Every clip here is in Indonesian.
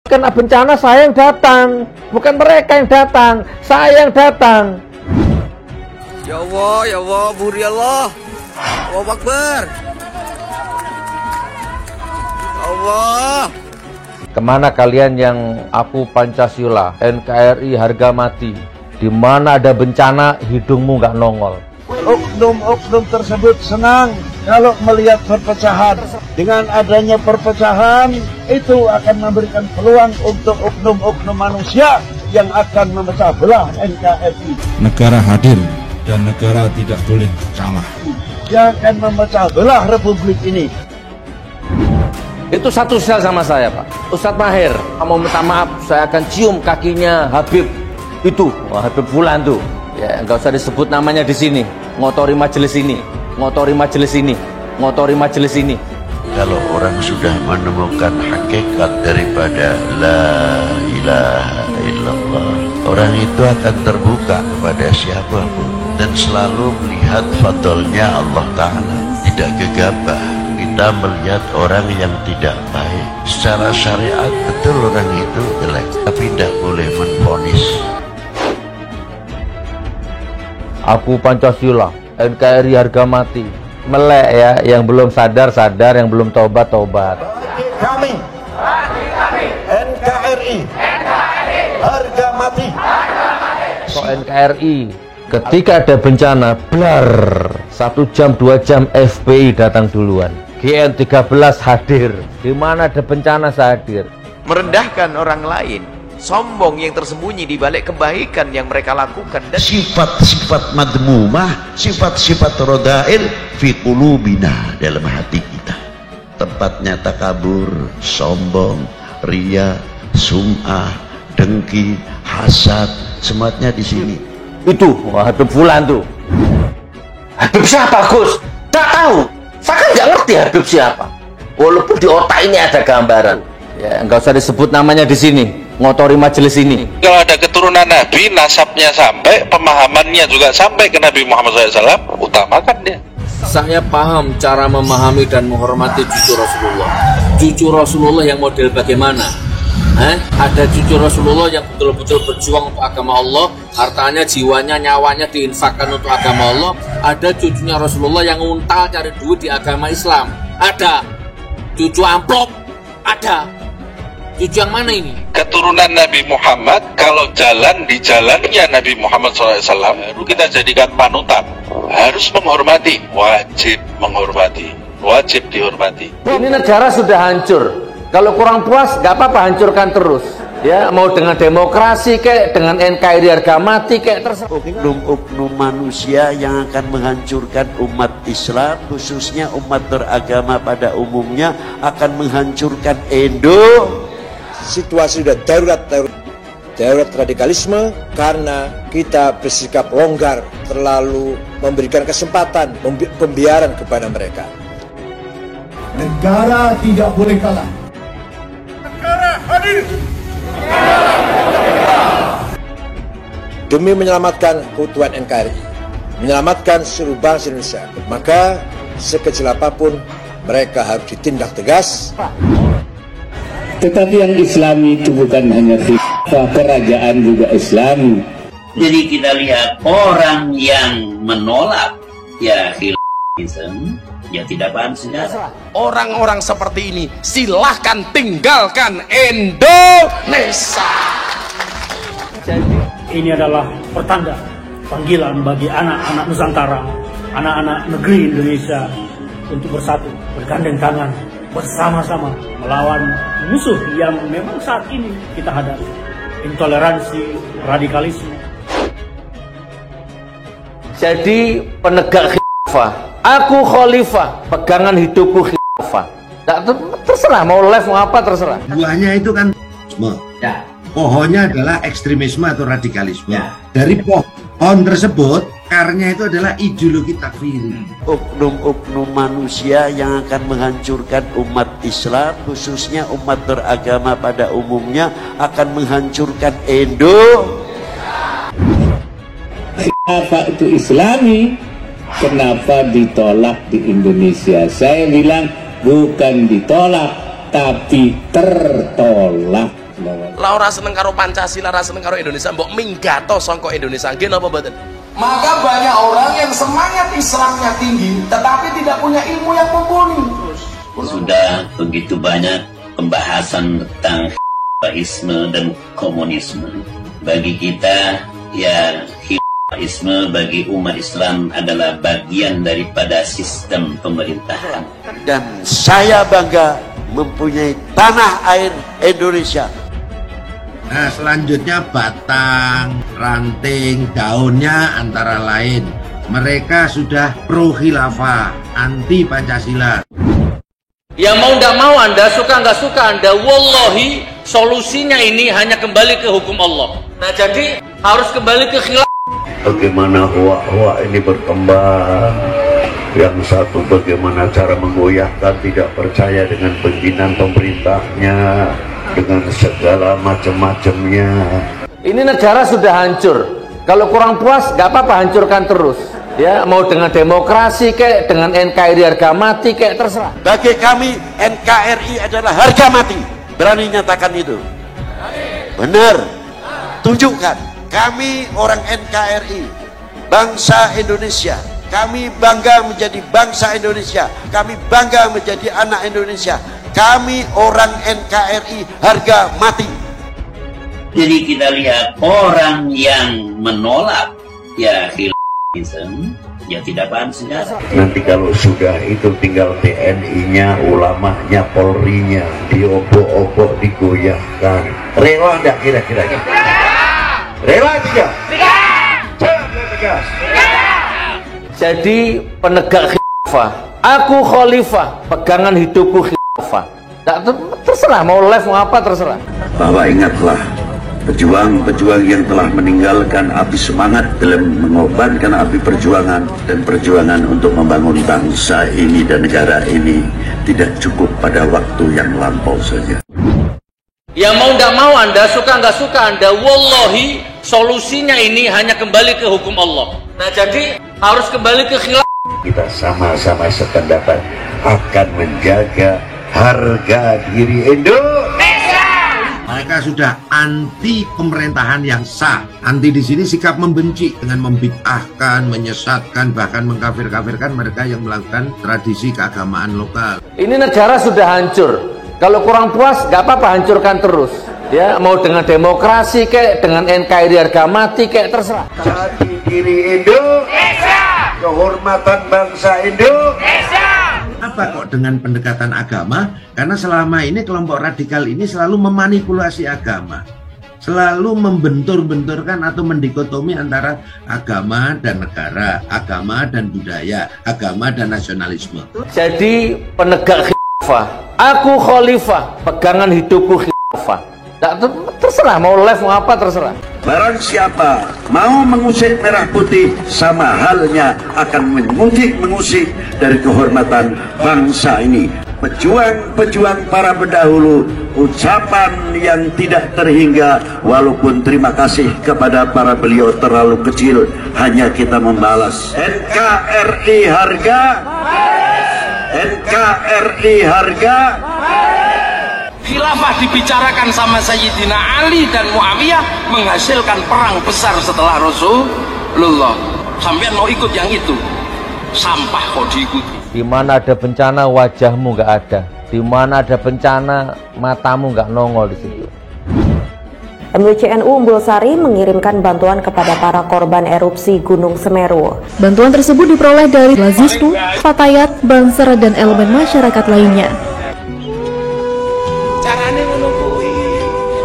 Kena bencana saya yang datang, bukan mereka yang datang, saya yang datang. Ya Allah, buri Allah. Allahu Akbar. Allah. Kemana kalian yang aku Pancasila, NKRI harga mati? Di mana ada bencana, hidungmu nggak nongol. Oknum-oknum tersebut senang kalau melihat perpecahan. Dengan adanya perpecahan, itu akan memberikan peluang untuk oknum-oknum manusia yang akan memecah belah NKRI. Negara hadir dan negara tidak boleh kalah. Yang akan memecah belah Republik ini. Itu satu sel sama saya, Pak. Ustadz Mahir, mau minta maaf, saya akan cium kakinya Habib itu, Habib Fulan tuh. Ya, nggak usah disebut namanya di sini. Ngotori majelis ini, ngotori majelis ini, ngotori majelis ini. Kalau orang sudah menemukan hakikat daripada la ilaha illallah, orang itu akan terbuka kepada siapapun dan selalu melihat fadlnya Allah Ta'ala, tidak gegabah. Kita melihat orang yang tidak baik secara syariat, betul orang itu jelek, tapi tidak boleh menvonis. Aku Pancasila, NKRI harga mati. Melek ya, yang belum sadar, yang belum tobat. Kami NKRI harga mati. Kok NKRI? Ketika ada bencana, blar, 1 jam 2 jam FPI datang duluan. GN13 hadir. Di mana ada bencana saya hadir. Merendahkan orang lain, sombong yang tersembunyi di balik kebaikan yang mereka lakukan, dan Sifat-sifat madmumah, sifat-sifat rodail fi qulubina, dalam hati kita. Tempatnya takabur, sombong, ria, sum'ah, dengki, hasad, semuanya di sini. Itu Habib Fulan tuh. Habib siapa, Gus? Tak tahu. Saya kan nggak ngerti Habib siapa. Walaupun di otak ini ada gambaran. Ya, nggak usah disebut namanya di sini. Ngotori majelis ini. Kalau ada keturunan Nabi, nasabnya sampai, pemahamannya juga sampai ke Nabi Muhammad SAW, utamakan dia. Saya paham cara memahami dan menghormati cucu Rasulullah. Cucu Rasulullah yang model bagaimana? Ada cucu Rasulullah yang betul-betul berjuang untuk agama Allah, hartanya, jiwanya, nyawanya diinfakkan untuk agama Allah. Ada cucunya Rasulullah yang untal cari duit di agama Islam. Ada cucu amplop, ada. Cucu yang mana ini? Keturunan Nabi Muhammad, kalau jalan di jalannya Nabi Muhammad SAW, baru kita jadikan panutan. Harus menghormati, wajib menghormati, wajib dihormati. Ini negara sudah hancur. Kalau kurang puas, nggak apa-apa, hancurkan terus. Ya, mau dengan demokrasi kek, dengan NKRI harga mati kek, terserah. Oknum-oknum manusia yang akan menghancurkan umat Islam, khususnya umat beragama pada umumnya, akan menghancurkan Situasi sudah darurat radikalisme karena kita bersikap longgar, terlalu memberikan kesempatan, pembiaran kepada mereka. Negara tidak boleh kalah. Negara hadir. Demi menyelamatkan keutuhan NKRI, menyelamatkan seluruh bangsa Indonesia, maka sekecil apapun mereka harus ditindak tegas. Tetapi yang Islami itu bukan hanya khilafah, kerajaan juga Islami. Jadi kita lihat orang yang menolak ya khilafisme, ya tidak paham sejarah. orang-orang seperti ini silahkan tinggalkan Indonesia. Jadi ini adalah pertanda panggilan bagi anak-anak Nusantara, anak-anak negeri Indonesia untuk bersatu, bergandeng tangan, bersama-sama melawan musuh yang memang saat ini kita hadapi, intoleransi, radikalisme. Jadi penegak khilafah, aku khalifah, pegangan hidupku khilafah. Terserah mau live mau apa terserah. Buahnya itu kan ya. Pohonnya adalah ekstremisme atau radikalisme. Ya. Dari pohon tersebut, akarnya itu adalah ideologi takfiri. Oknum-oknum manusia yang akan menghancurkan umat Islam, khususnya umat beragama pada umumnya, akan menghancurkan Kenapa itu Islami? Kenapa ditolak di Indonesia? Saya bilang bukan ditolak, tapi tertolak. Lah ora seneng karo Pancasila, ora seneng karo Indonesia, mbok minggato sangka Indonesia nggih napa mboten? Maka banyak orang yang semangat Islamnya tinggi tetapi tidak punya ilmu yang mumpuni. Sudah begitu banyak pembahasan tentang Islam dan komunisme. Bagi kita ya Islam bagi umat Islam adalah bagian daripada sistem pemerintahan. Dan saya bangga mempunyai tanah air Indonesia. Nah, selanjutnya batang, ranting, daunnya antara lain. Mereka sudah pro khilafah, anti Pancasila. Ya mau nggak mau Anda, suka nggak suka Anda, wallahi solusinya ini hanya kembali ke hukum Allah. Nah jadi harus kembali ke khilafah. Bagaimana hua-hua ini berkembang. Yang satu bagaimana cara menggoyahkan tidak percaya dengan pimpinan pemerintahnya, dengan segala macam-macamnya. Ini negara sudah hancur. Kalau kurang puas, nggak apa-apa, hancurkan terus. Ya, mau dengan demokrasi kek, dengan NKRI harga mati kek, terserah. Bagi kami NKRI adalah harga mati. Berani nyatakan itu. Benar. Tunjukkan. Kami orang NKRI, bangsa Indonesia. Kami bangga menjadi bangsa Indonesia. Kami bangga menjadi anak Indonesia. Kami orang NKRI harga mati. Jadi kita lihat orang yang menolak ya khilafisme ya tidak paham sejarah. Nanti kalau sudah itu tinggal TNI-nya, ulamanya, Polri-nya diobok-obok, digoyahkan. Rela enggak kira-kira? Rela tidak? Tegas. Jadi penegak khilafah, aku khalifah, pegangan hidupku khilafah. Terserah mau live mau apa terserah. Bahwa ingatlah pejuang-pejuang yang telah meninggalkan api semangat dalam mengorbankan api perjuangan dan perjuangan untuk membangun bangsa ini dan negara ini tidak cukup pada waktu yang lampau saja. Ya mau nggak mau Anda, suka nggak suka Anda, wallahi solusinya ini hanya kembali ke hukum Allah. Nah jadi harus kembali ke khilafah. Kita sama-sama sependapat akan menjaga harga diri Indonesia. Mereka sudah anti pemerintahan yang sah. Anti di sini sikap membenci dengan membid'ahkan, menyesatkan, bahkan mengkafir-kafirkan mereka yang melakukan tradisi keagamaan lokal. Ini negara sudah hancur. Kalau kurang puas, nggak apa-apa, hancurkan terus. Ya, mau dengan demokrasi kek, dengan NKRI harga mati kek, terserah. Jati diri Indonesia, kehormatan bangsa Indonesia. Apa kok dengan pendekatan agama? Karena selama ini kelompok radikal ini selalu memanipulasi agama, selalu membentur-benturkan atau mendikotomi antara agama dan negara, agama dan budaya, agama dan nasionalisme. Jadi penegak khilafah, aku khalifah, pegangan hidupku khilafah. Terserah mau live mau apa terserah. Barang siapa mau mengusik merah putih, sama halnya akan mengusik dari kehormatan bangsa ini. Pejuang-pejuang para pendahulu, ucapan yang tidak terhingga, walaupun terima kasih kepada para beliau terlalu kecil, hanya kita membalas. NKRI harga, NKRI harga. Khilafah dibicarakan sama Sayyidina Ali dan Muawiyah menghasilkan perang besar setelah Rasulullah. Sampai mau ikut yang itu, sampah kok diikuti. Di mana ada bencana wajahmu nggak ada, di mana ada bencana matamu nggak nongol di situ. MWCNU Umbul Sari mengirimkan bantuan kepada para korban erupsi Gunung Semeru. Bantuan tersebut diperoleh dari Lazisnu, Fatayat, Banser, dan elemen masyarakat lainnya. Carane ngono kuwi.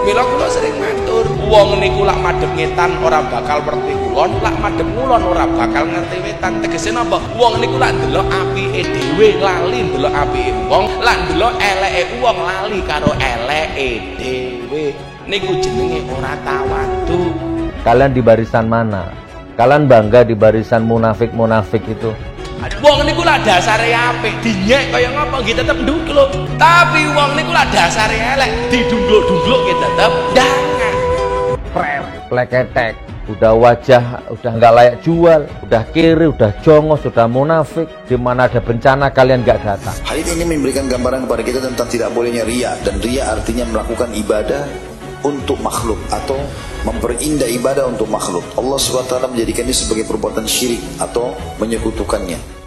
Mila kula sering matur, wong niku lak madhep ngetan ora bakal werti kulon, lak madhep ngulon ora bakal ngerti wetan. Tegese napa? Wong niku lak ndelok apike dhewe lali ndelok apike wong, lak ndelok eleke wong lali karo eleke dhewe. Niku jenenge ora tawadu. Kalian di barisan mana? Kalian bangga di barisan munafik-munafik itu? Wong niku lah dasare apik, dinyek kaya ngapa nggih tetep ndungkluk. Tapi wong niku lah dasare elek, didungluk-dungluk nggih tetep jangan. Pleketek, udah wajah udah nggak layak jual, udah kiri, udah jongos, udah munafik. Di mana ada bencana kalian nggak datang. Hadits ini memberikan gambaran kepada kita tentang tidak bolehnya riya, dan riya artinya melakukan ibadah untuk makhluk atau memperindah ibadah untuk makhluk. Allah SWT menjadikannya sebagai perbuatan syirik atau menyekutukannya.